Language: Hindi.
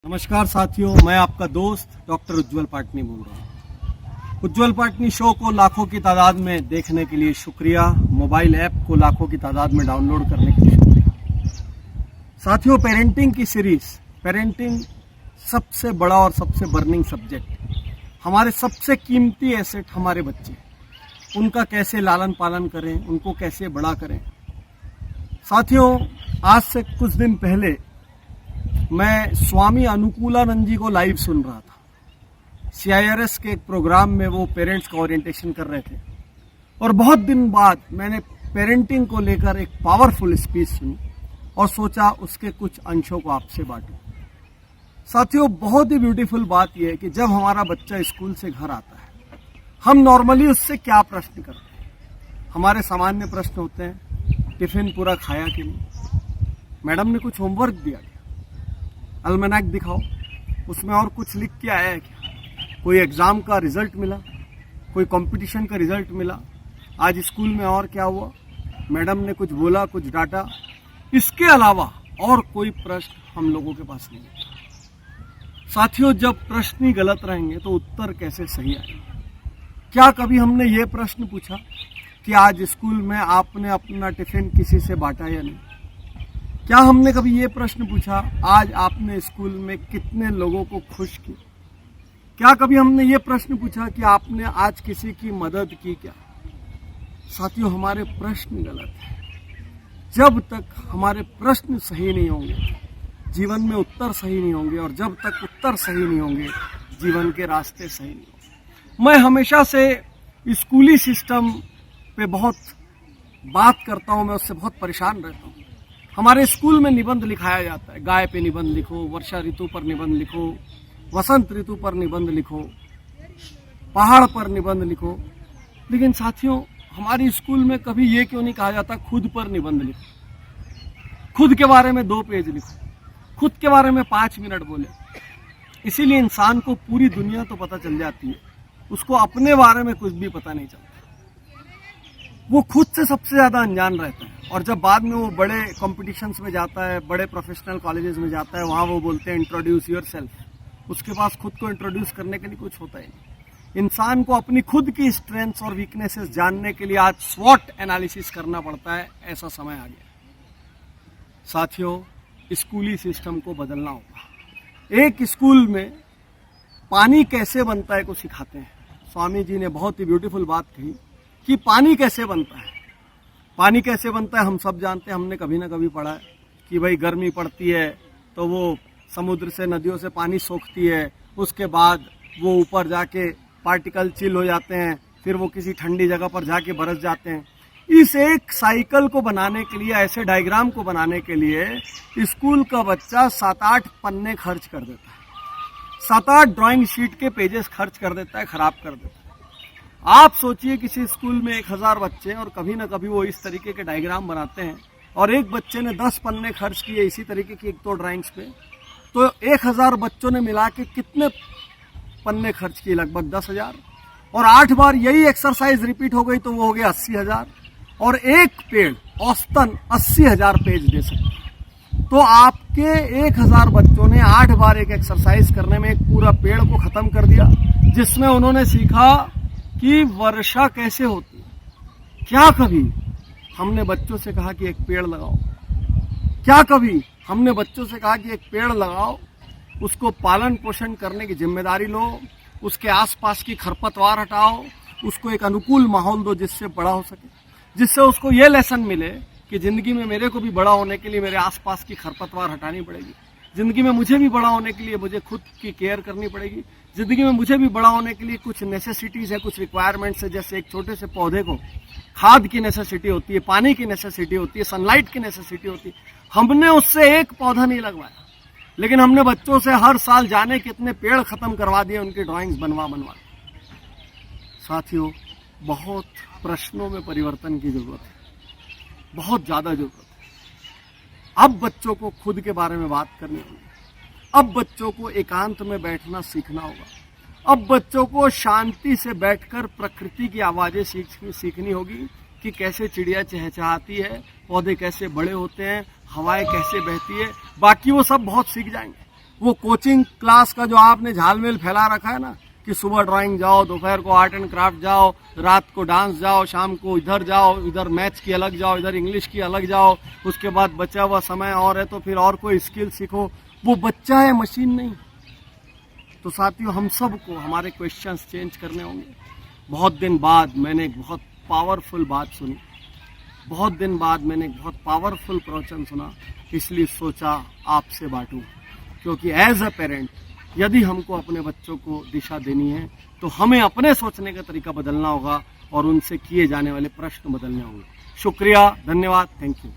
नमस्कार साथियों, मैं आपका दोस्त डॉक्टर उज्जवल पाटनी बोल रहा हूँ। उज्जवल पाटनी शो को लाखों की तादाद में देखने के लिए शुक्रिया। मोबाइल ऐप को लाखों की तादाद में डाउनलोड करने के लिए शुक्रिया। साथियों, पेरेंटिंग की सीरीज, पेरेंटिंग सबसे बड़ा और सबसे बर्निंग सब्जेक्ट। हमारे सबसे कीमती एसेट हमारे बच्चे, उनका कैसे लालन पालन करें, उनको कैसे बड़ा करें। साथियों, आज से कुछ दिन पहले मैं स्वामी अनुकूलानंद जी को लाइव सुन रहा था। CIRS के एक प्रोग्राम में वो पेरेंट्स का ओरिएंटेशन कर रहे थे और बहुत दिन बाद मैंने पेरेंटिंग को लेकर एक पावरफुल स्पीच सुनी और सोचा उसके कुछ अंशों को आपसे बांटूं। साथियों, बहुत ही ब्यूटीफुल बात यह है कि जब हमारा बच्चा स्कूल से घर आता है, हम नॉर्मली उससे क्या प्रश्न करते हैं। हमारे सामान्य प्रश्न होते हैं, टिफिन पूरा खाया कि नहीं, मैडम ने कुछ होमवर्क दिया, अलमनाक दिखाओ, उसमें और कुछ लिख के आया है क्या, कोई एग्जाम का रिजल्ट मिला, कोई कंपटीशन का रिजल्ट मिला, आज स्कूल में और क्या हुआ, मैडम ने कुछ बोला, कुछ डांटा। इसके अलावा और कोई प्रश्न हम लोगों के पास नहीं है। साथियों, जब प्रश्न ही गलत रहेंगे तो उत्तर कैसे सही आएंगे। क्या कभी हमने ये प्रश्न पूछा कि आज स्कूल में आपने अपना टिफिन किसी से बांटा या नहीं? क्या हमने कभी ये प्रश्न पूछा, आज आपने स्कूल में कितने लोगों को खुश किया? क्या कभी हमने ये प्रश्न पूछा कि आपने आज किसी की मदद की क्या? साथियों, हमारे प्रश्न गलत हैं। जब तक हमारे प्रश्न सही नहीं होंगे, जीवन में उत्तर सही नहीं होंगे, और जब तक उत्तर सही नहीं होंगे, जीवन के रास्ते सही नहीं होंगे। मैं हमेशा से स्कूली सिस्टम पे बहुत बात करता हूँ, मैं उससे बहुत परेशान रहता हूँ। हमारे स्कूल में निबंध लिखाया जाता है, गाय पे निबंध लिखो, वर्षा ऋतु पर निबंध लिखो, वसंत ऋतु पर निबंध लिखो, पहाड़ पर निबंध लिखो। लेकिन साथियों, हमारी स्कूल में कभी ये क्यों नहीं कहा जाता खुद पर निबंध लिखो, खुद के बारे में 2 पेज लिखो, खुद के बारे में 5 मिनट बोले। इसीलिए इंसान को पूरी दुनिया तो पता चल जाती है, उसको अपने बारे में कुछ भी पता नहीं चलता। वो खुद से सबसे ज्यादा अनजान रहता है। और जब बाद में वो बड़े कॉम्पिटिशन्स में जाता है, बड़े प्रोफेशनल कॉलेजेस में जाता है, वहाँ वो बोलते हैं इंट्रोड्यूस योरसेल्फ। उसके पास खुद को इंट्रोड्यूस करने के लिए कुछ होता ही नहीं। इंसान को अपनी खुद की स्ट्रेंथ्स और वीकनेसेस जानने के लिए आज स्वॉट एनालिसिस करना पड़ता है। ऐसा समय आ गया। साथियों, स्कूली सिस्टम को बदलना होगा। एक स्कूल में पानी कैसे बनता है को सिखाते हैं। स्वामी जी ने बहुत ही ब्यूटीफुल बात कही कि पानी कैसे बनता है। पानी कैसे बनता है हम सब जानते हैं, हमने कभी ना कभी पढ़ा है कि भाई गर्मी पड़ती है तो वो समुद्र से, नदियों से पानी सोखती है, उसके बाद वो ऊपर जाके पार्टिकल चिल हो जाते हैं, फिर वो किसी ठंडी जगह पर जाके बरस जाते हैं। इस एक साइकिल को बनाने के लिए, ऐसे डायग्राम को बनाने के लिए स्कूल का बच्चा 7-8 पन्ने खर्च कर देता है, 7-8 ड्राइंग शीट के पेजेस खर्च कर देता है, खराब कर देता है। आप सोचिए किसी स्कूल में 1000 बच्चे हैं और कभी ना कभी वो इस तरीके के डायग्राम बनाते हैं और एक बच्चे ने 10 पन्ने खर्च किए इसी तरीके की 1-2 ड्राइंग्स पे, तो 1000 बच्चों ने मिला के कितने पन्ने खर्च किए? लगभग 10,000। और 8 बार यही एक्सरसाइज रिपीट हो गई तो वो हो गया 80,000। और एक पेड़ औसतन 80,000 पेज दे सकते। तो आपके 1000 बच्चों ने 8 बार एक एक्सरसाइज करने में एक पूरा पेड़ को खत्म कर दिया, जिसमें उन्होंने सीखा कि वर्षा कैसे होती है। क्या कभी हमने बच्चों से कहा कि एक पेड़ लगाओ? क्या कभी हमने बच्चों से कहा कि एक पेड़ लगाओ, उसको पालन पोषण करने की जिम्मेदारी लो, उसके आसपास की खरपतवार हटाओ, उसको एक अनुकूल माहौल दो जिससे बड़ा हो सके, जिससे उसको ये लेसन मिले कि जिंदगी में मेरे को भी बड़ा होने के लिए मेरे आसपास की खरपतवार हटानी पड़ेगी, जिंदगी में मुझे भी बड़ा होने के लिए मुझे खुद की केयर करनी पड़ेगी, जिंदगी में मुझे भी बड़ा होने के लिए कुछ नेसेसिटीज है, कुछ रिक्वायरमेंट्स है। जैसे एक छोटे से पौधे को खाद की नेसेसिटी होती है, पानी की नेसेसिटी होती है, सनलाइट की नेसेसिटी होती है। हमने उससे एक पौधा नहीं लगवाया, लेकिन हमने बच्चों से हर साल जाने कितने पेड़ खत्म करवा दिए उनकी ड्राइंग्स बनवा। साथियों, बहुत प्रश्नों में परिवर्तन की जरूरत है, बहुत ज्यादा जरूरत है। अब बच्चों को खुद के बारे में बात करनी होगी। अब बच्चों को एकांत में बैठना सीखना होगा। अब बच्चों को शांति से बैठकर प्रकृति की आवाजें सीखनी होगी कि कैसे चिड़िया चहचहाती है, पौधे कैसे बड़े होते हैं, हवाएं कैसे बहती है। बाकी वो सब बहुत सीख जाएंगे। वो कोचिंग क्लास का जो आपने झालमेल फैला रखा है ना कि सुबह ड्राइंग जाओ, दोपहर को आर्ट एंड क्राफ्ट जाओ, रात को डांस जाओ, शाम को इधर जाओ, इधर मैथ्स की अलग जाओ, इधर इंग्लिश की अलग जाओ, उसके बाद बचा हुआ समय और है तो फिर और कोई स्किल सीखो। वो बच्चा है, मशीन नहीं। तो साथियों, हम सबको हमारे क्वेश्चंस चेंज करने होंगे। बहुत दिन बाद मैंने एक बहुत पावरफुल बात सुनी, बहुत दिन बाद मैंने एक बहुत पावरफुल प्रवचन सुना, इसलिए सोचा आपसे बांटूं। क्योंकि एज अ पेरेंट यदि हमको अपने बच्चों को दिशा देनी है तो हमें अपने सोचने का तरीका बदलना होगा और उनसे किए जाने वाले प्रश्न बदलने होंगे। शुक्रिया, धन्यवाद, थैंक यू।